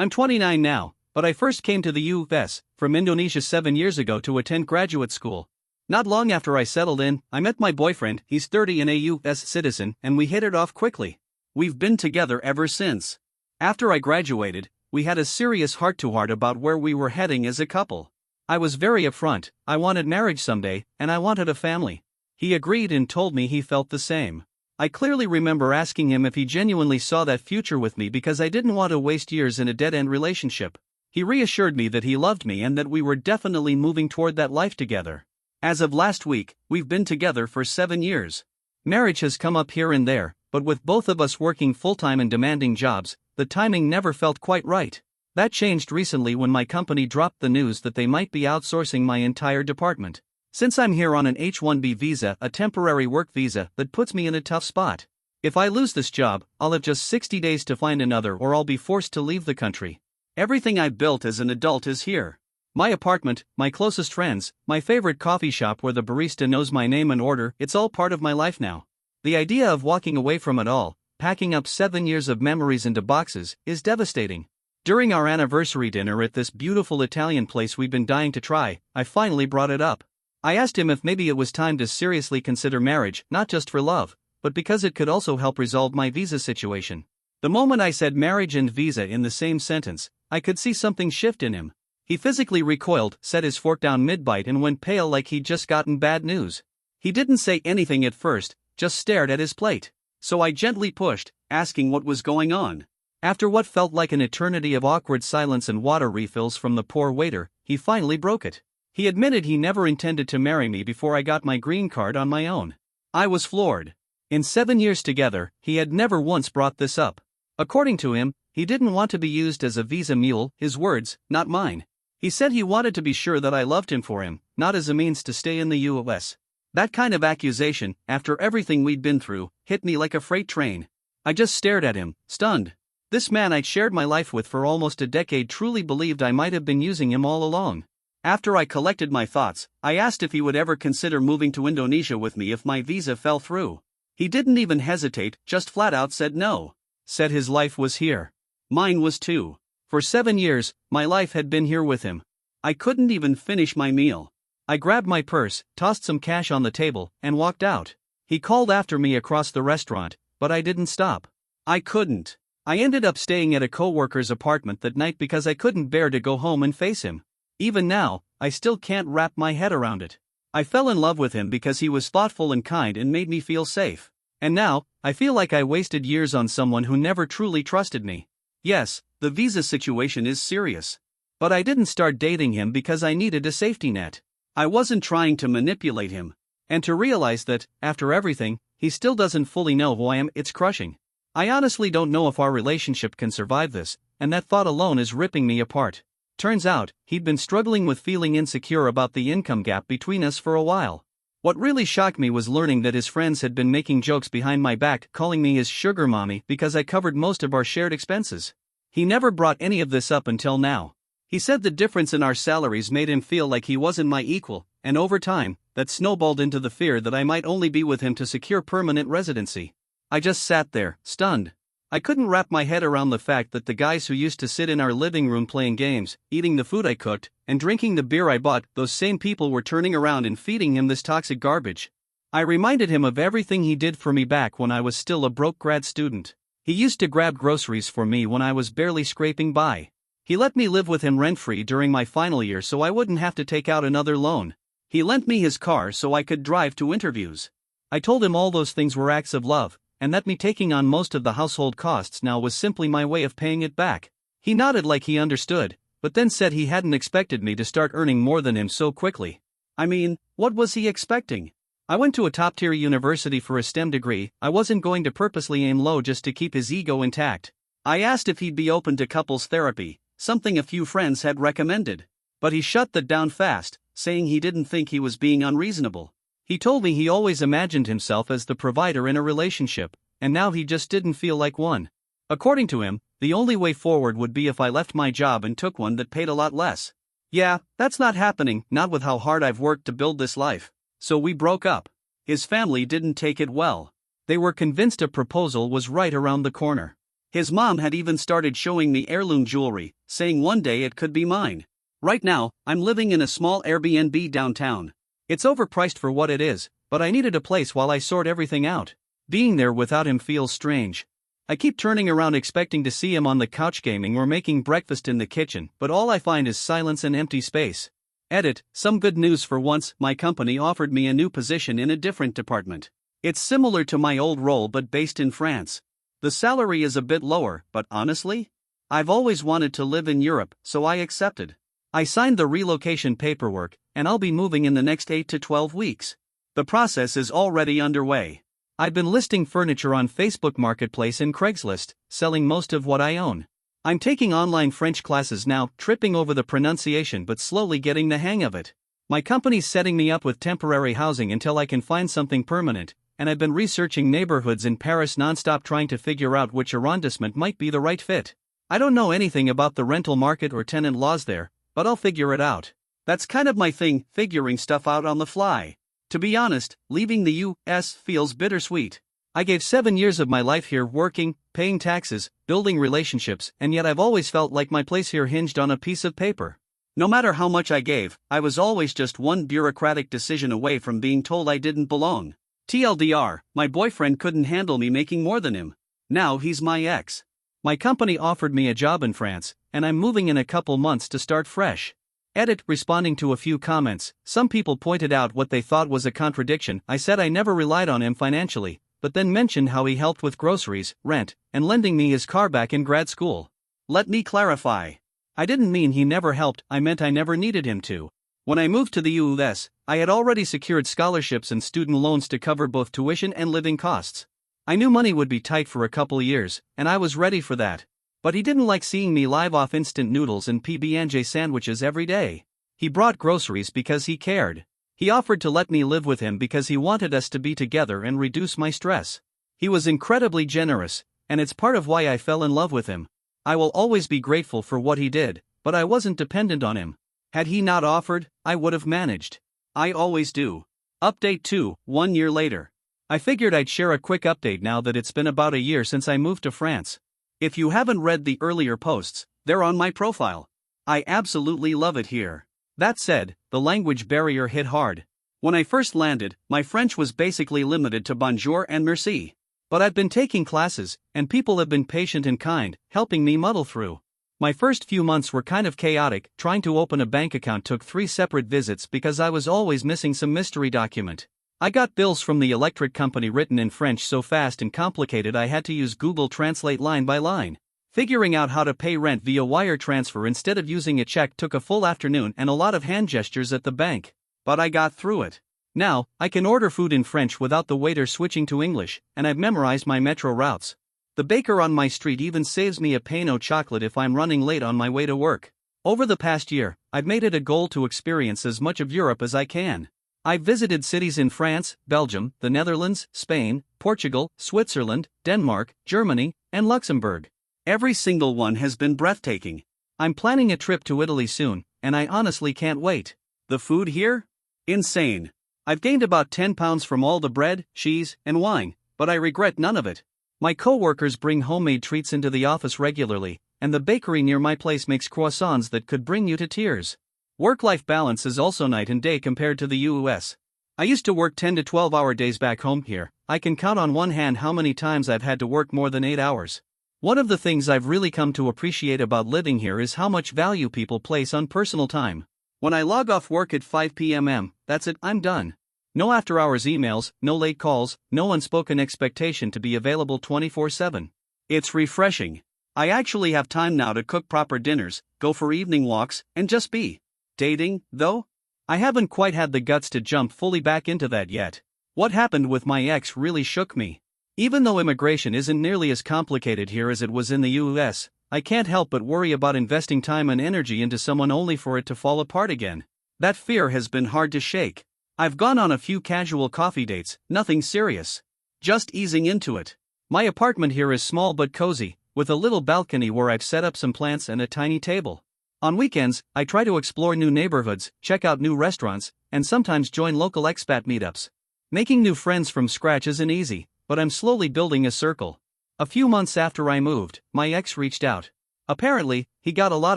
I'm 29 now, but I first came to the US from Indonesia 7 years ago to attend graduate school. Not long after I settled in, I met my boyfriend. He's 30 and a US citizen, and we hit it off quickly. We've been together ever since. After I graduated, we had a serious heart-to-heart about where we were heading as a couple. I was very upfront. I wanted marriage someday, and I wanted a family. He agreed and told me he felt the same. I clearly remember asking him if he genuinely saw that future with me because I didn't want to waste years in a dead-end relationship. He reassured me that he loved me and that we were definitely moving toward that life together. As of last week, we've been together for 7 years. Marriage has come up here and there, but with both of us working full-time and demanding jobs, the timing never felt quite right. That changed recently when my company dropped the news that they might be outsourcing my entire department. Since I'm here on an H-1B visa, a temporary work visa, that puts me in a tough spot. If I lose this job, I'll have just 60 days to find another or I'll be forced to leave the country. Everything I built as an adult is here. My apartment, my closest friends, my favorite coffee shop where the barista knows my name and order, it's all part of my life now. The idea of walking away from it all, packing up 7 years of memories into boxes, is devastating. During our anniversary dinner at this beautiful Italian place we've been dying to try, I finally brought it up. I asked him if maybe it was time to seriously consider marriage, not just for love, but because it could also help resolve my visa situation. The moment I said marriage and visa in the same sentence, I could see something shift in him. He physically recoiled, set his fork down mid-bite and went pale like he'd just gotten bad news. He didn't say anything at first, just stared at his plate. So I gently pushed, asking what was going on. After what felt like an eternity of awkward silence and water refills from the poor waiter, he finally broke it. He admitted he never intended to marry me before I got my green card on my own. I was floored. In 7 years together, he had never once brought this up. According to him, he didn't want to be used as a visa mule, his words, not mine. He said he wanted to be sure that I loved him for him, not as a means to stay in the US. That kind of accusation, after everything we'd been through, hit me like a freight train. I just stared at him, stunned. This man I'd shared my life with for almost a decade truly believed I might have been using him all along. After I collected my thoughts, I asked if he would ever consider moving to Indonesia with me if my visa fell through. He didn't even hesitate, just flat out said no. Said his life was here. Mine was too. For 7 years, my life had been here with him. I couldn't even finish my meal. I grabbed my purse, tossed some cash on the table, and walked out. He called after me across the restaurant, but I didn't stop. I couldn't. I ended up staying at a coworker's apartment that night because I couldn't bear to go home and face him. Even now, I still can't wrap my head around it. I fell in love with him because he was thoughtful and kind and made me feel safe. And now, I feel like I wasted years on someone who never truly trusted me. Yes, the visa situation is serious. But I didn't start dating him because I needed a safety net. I wasn't trying to manipulate him. And to realize that, after everything, he still doesn't fully know who I am, it's crushing. I honestly don't know if our relationship can survive this, and that thought alone is ripping me apart. Turns out, he'd been struggling with feeling insecure about the income gap between us for a while. What really shocked me was learning that his friends had been making jokes behind my back, calling me his sugar mommy because I covered most of our shared expenses. He never brought any of this up until now. He said the difference in our salaries made him feel like he wasn't my equal, and over time, that snowballed into the fear that I might only be with him to secure permanent residency. I just sat there, stunned. I couldn't wrap my head around the fact that the guys who used to sit in our living room playing games, eating the food I cooked, and drinking the beer I bought, those same people were turning around and feeding him this toxic garbage. I reminded him of everything he did for me back when I was still a broke grad student. He used to grab groceries for me when I was barely scraping by. He let me live with him rent-free during my final year so I wouldn't have to take out another loan. He lent me his car so I could drive to interviews. I told him all those things were acts of love, and that me taking on most of the household costs now was simply my way of paying it back. He nodded like he understood, but then said he hadn't expected me to start earning more than him so quickly. I mean, what was he expecting? I went to a top-tier university for a STEM degree. I wasn't going to purposely aim low just to keep his ego intact. I asked if he'd be open to couples therapy, something a few friends had recommended. But he shut that down fast, saying he didn't think he was being unreasonable. He told me he always imagined himself as the provider in a relationship, and now he just didn't feel like one. According to him, the only way forward would be if I left my job and took one that paid a lot less. Yeah, that's not happening, not with how hard I've worked to build this life. So we broke up. His family didn't take it well. They were convinced a proposal was right around the corner. His mom had even started showing me heirloom jewelry, saying one day it could be mine. Right now, I'm living in a small Airbnb downtown. It's overpriced for what it is, but I needed a place while I sort everything out. Being there without him feels strange. I keep turning around expecting to see him on the couch gaming or making breakfast in the kitchen, but all I find is silence and empty space. Edit, some good news for once, my company offered me a new position in a different department. It's similar to my old role but based in France. The salary is a bit lower, but honestly, I've always wanted to live in Europe, so I accepted. I signed the relocation paperwork, and I'll be moving in the next 8 to 12 weeks. The process is already underway. I've been listing furniture on Facebook Marketplace and Craigslist, selling most of what I own. I'm taking online French classes now, tripping over the pronunciation but slowly getting the hang of it. My company's setting me up with temporary housing until I can find something permanent, and I've been researching neighborhoods in Paris nonstop trying to figure out which arrondissement might be the right fit. I don't know anything about the rental market or tenant laws there, but I'll figure it out. That's kind of my thing, figuring stuff out on the fly. To be honest, leaving the US feels bittersweet. I gave 7 years of my life here working, paying taxes, building relationships, and yet I've always felt like my place here hinged on a piece of paper. No matter how much I gave, I was always just one bureaucratic decision away from being told I didn't belong. TLDR, my boyfriend couldn't handle me making more than him. Now he's my ex. My company offered me a job in France, and I'm moving in a couple months to start fresh. Edit, responding to a few comments, some people pointed out what they thought was a contradiction. I said I never relied on him financially, but then mentioned how he helped with groceries, rent, and lending me his car back in grad school. Let me clarify. I didn't mean he never helped, I meant I never needed him to. When I moved to the US, I had already secured scholarships and student loans to cover both tuition and living costs. I knew money would be tight for a couple years, and I was ready for that. But he didn't like seeing me live off instant noodles and PB&J sandwiches every day. He brought groceries because he cared. He offered to let me live with him because he wanted us to be together and reduce my stress. He was incredibly generous, and it's part of why I fell in love with him. I will always be grateful for what he did, but I wasn't dependent on him. Had he not offered, I would have managed. I always do. Update 2, 1 year later. I figured I'd share a quick update now that it's been about a year since I moved to France. If you haven't read the earlier posts, they're on my profile. I absolutely love it here. That said, the language barrier hit hard. When I first landed, my French was basically limited to bonjour and merci. But I've been taking classes, and people have been patient and kind, helping me muddle through. My first few months were kind of chaotic. Trying to open a bank account took 3 separate visits because I was always missing some mystery document. I got bills from the electric company written in French so fast and complicated I had to use Google Translate line by line. Figuring out how to pay rent via wire transfer instead of using a check took a full afternoon and a lot of hand gestures at the bank. But I got through it. Now, I can order food in French without the waiter switching to English, and I've memorized my metro routes. The baker on my street even saves me a pain au chocolate if I'm running late on my way to work. Over the past year, I've made it a goal to experience as much of Europe as I can. I've visited cities in France, Belgium, the Netherlands, Spain, Portugal, Switzerland, Denmark, Germany, and Luxembourg. Every single one has been breathtaking. I'm planning a trip to Italy soon, and I honestly can't wait. The food here? Insane. I've gained about 10 pounds from all the bread, cheese, and wine, but I regret none of it. My co-workers bring homemade treats into the office regularly, and the bakery near my place makes croissants that could bring you to tears. Work-life balance is also night and day compared to the US. I used to work 10 to 12-hour days back home here. I can count on one hand how many times I've had to work more than 8 hours. One of the things I've really come to appreciate about living here is how much value people place on personal time. When I log off work at 5 p.m., that's it, I'm done. No after-hours emails, no late calls, no unspoken expectation to be available 24/7. It's refreshing. I actually have time now to cook proper dinners, go for evening walks, and just be. Dating, though? I haven't quite had the guts to jump fully back into that yet. What happened with my ex really shook me. Even though immigration isn't nearly as complicated here as it was in the US, I can't help but worry about investing time and energy into someone only for it to fall apart again. That fear has been hard to shake. I've gone on a few casual coffee dates, nothing serious. Just easing into it. My apartment here is small but cozy, with a little balcony where I've set up some plants and a tiny table. On weekends, I try to explore new neighborhoods, check out new restaurants, and sometimes join local expat meetups. Making new friends from scratch isn't easy, but I'm slowly building a circle. A few months after I moved, my ex reached out. Apparently, he got a lot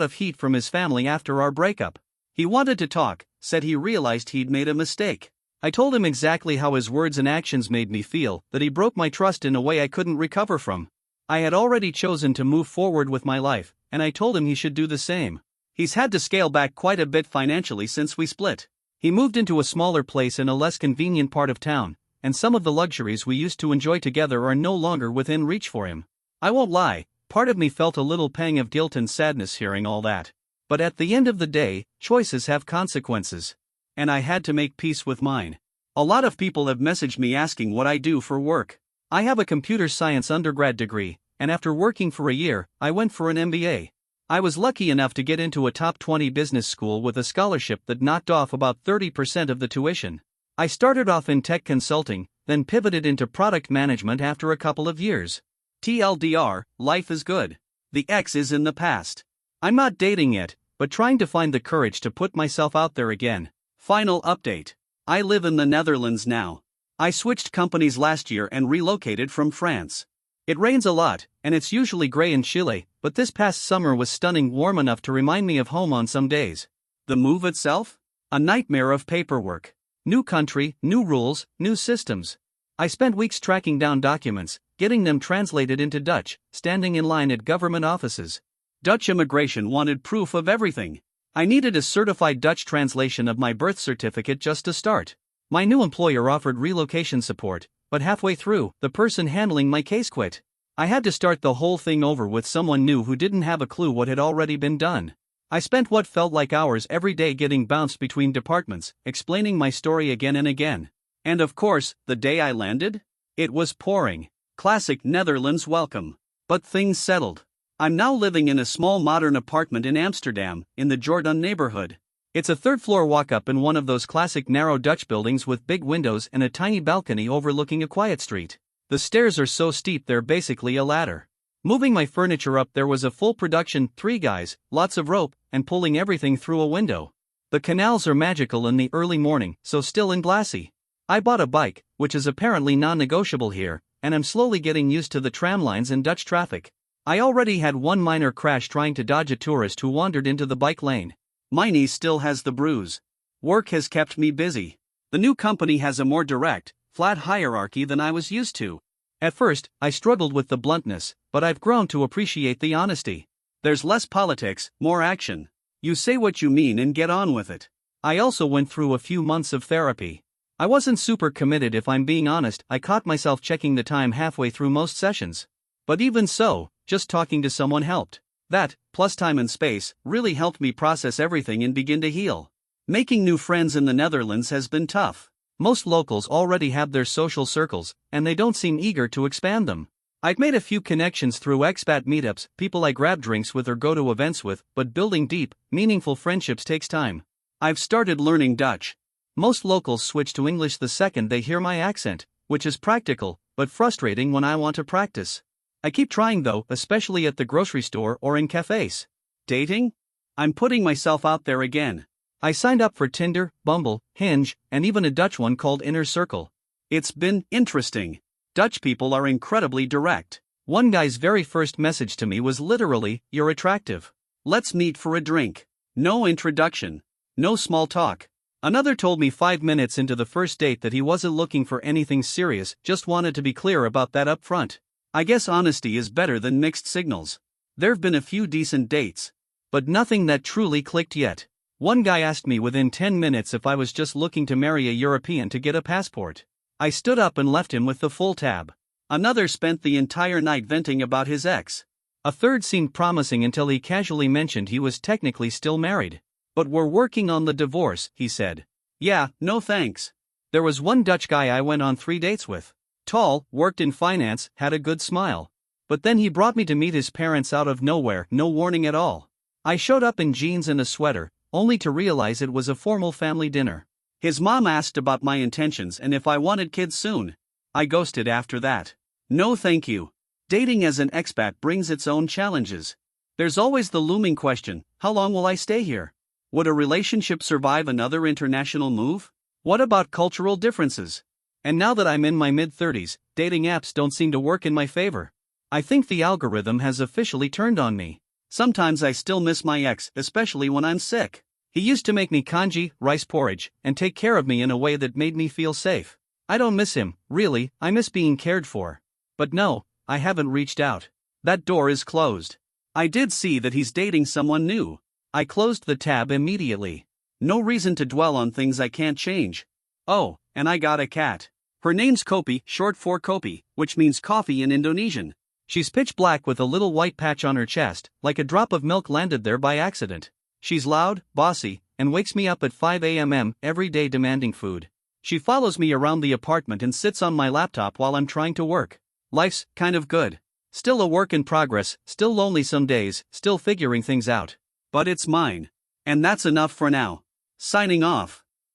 of heat from his family after our breakup. He wanted to talk, said he realized he'd made a mistake. I told him exactly how his words and actions made me feel, that he broke my trust in a way I couldn't recover from. I had already chosen to move forward with my life, and I told him he should do the same. He's had to scale back quite a bit financially since we split. He moved into a smaller place in a less convenient part of town, and some of the luxuries we used to enjoy together are no longer within reach for him. I won't lie, part of me felt a little pang of guilt and sadness hearing all that. But at the end of the day, choices have consequences. And I had to make peace with mine. A lot of people have messaged me asking what I do for work. I have a computer science undergrad degree, and after working for a year, I went for an MBA. I was lucky enough to get into a top 20 business school with a scholarship that knocked off about 30% of the tuition. I started off in tech consulting, then pivoted into product management after a couple of years. TLDR, life is good. The ex is in the past. I'm not dating yet, but trying to find the courage to put myself out there again. Final update. I live in the Netherlands now. I switched companies last year and relocated from France. It rains a lot, and it's usually gray in Chile, but this past summer was stunning, warm enough to remind me of home on some days. The move itself? A nightmare of paperwork. New country, new rules, new systems. I spent weeks tracking down documents, getting them translated into Dutch, standing in line at government offices. Dutch immigration wanted proof of everything. I needed a certified Dutch translation of my birth certificate just to start. My new employer offered relocation support, but halfway through, the person handling my case quit. I had to start the whole thing over with someone new who didn't have a clue what had already been done. I spent what felt like hours every day getting bounced between departments, explaining my story again and again. And of course, the day I landed? It was pouring. Classic Netherlands welcome. But things settled. I'm now living in a small modern apartment in Amsterdam, in the Jordan neighborhood. It's a third-floor walk-up in one of those classic narrow Dutch buildings with big windows and a tiny balcony overlooking a quiet street. The stairs are so steep they're basically a ladder. Moving my furniture up there was a full production, 3 guys, lots of rope, and pulling everything through a window. The canals are magical in the early morning, so still and glassy. I bought a bike, which is apparently non-negotiable here, and I'm slowly getting used to the tram lines and Dutch traffic. I already had one minor crash trying to dodge a tourist who wandered into the bike lane. My knee still has the bruise. Work has kept me busy. The new company has a more direct, flat hierarchy than I was used to. At first, I struggled with the bluntness, but I've grown to appreciate the honesty. There's less politics, more action. You say what you mean and get on with it. I also went through a few months of therapy. I wasn't super committed, if I'm being honest. I caught myself checking the time halfway through most sessions. But even so, just talking to someone helped. That, plus time and space, really helped me process everything and begin to heal. Making new friends in the Netherlands has been tough. Most locals already have their social circles, and they don't seem eager to expand them. I've made a few connections through expat meetups, people I grab drinks with or go to events with, but building deep, meaningful friendships takes time. I've started learning Dutch. Most locals switch to English the second they hear my accent, which is practical, but frustrating when I want to practice. I keep trying though, especially at the grocery store or in cafes. Dating? I'm putting myself out there again. I signed up for Tinder, Bumble, Hinge, and even a Dutch one called Inner Circle. It's been interesting. Dutch people are incredibly direct. One guy's very first message to me was literally, "You're attractive. Let's meet for a drink." No introduction. No small talk. Another told me 5 minutes into the first date that he wasn't looking for anything serious, just wanted to be clear about that up front. I guess honesty is better than mixed signals. There've been a few decent dates, but nothing that truly clicked yet. One guy asked me within 10 minutes if I was just looking to marry a European to get a passport. I stood up and left him with the full tab. Another spent the entire night venting about his ex. A third seemed promising until he casually mentioned he was technically still married. "But we're working on the divorce," he said. Yeah, no thanks. There was one Dutch guy I went on 3 dates with. Tall, worked in finance, had a good smile. But then he brought me to meet his parents out of nowhere, no warning at all. I showed up in jeans and a sweater, only to realize it was a formal family dinner. His mom asked about my intentions and if I wanted kids soon. I ghosted after that. No thank you. Dating as an expat brings its own challenges. There's always the looming question, how long will I stay here? Would a relationship survive another international move? What about cultural differences? And now that I'm in my mid-30s, dating apps don't seem to work in my favor. I think the algorithm has officially turned on me. Sometimes I still miss my ex, especially when I'm sick. He used to make me congee, rice porridge, and take care of me in a way that made me feel safe. I don't miss him, really, I miss being cared for. But no, I haven't reached out. That door is closed. I did see that he's dating someone new. I closed the tab immediately. No reason to dwell on things I can't change. Oh, and I got a cat. Her name's Kopi, short for Kopi, which means coffee in Indonesian. She's pitch black with a little white patch on her chest, like a drop of milk landed there by accident. She's loud, bossy, and wakes me up at 5 a.m. every day demanding food. She follows me around the apartment and sits on my laptop while I'm trying to work. Life's kind of good. Still a work in progress, still lonely some days, still figuring things out. But it's mine. And that's enough for now. Signing off.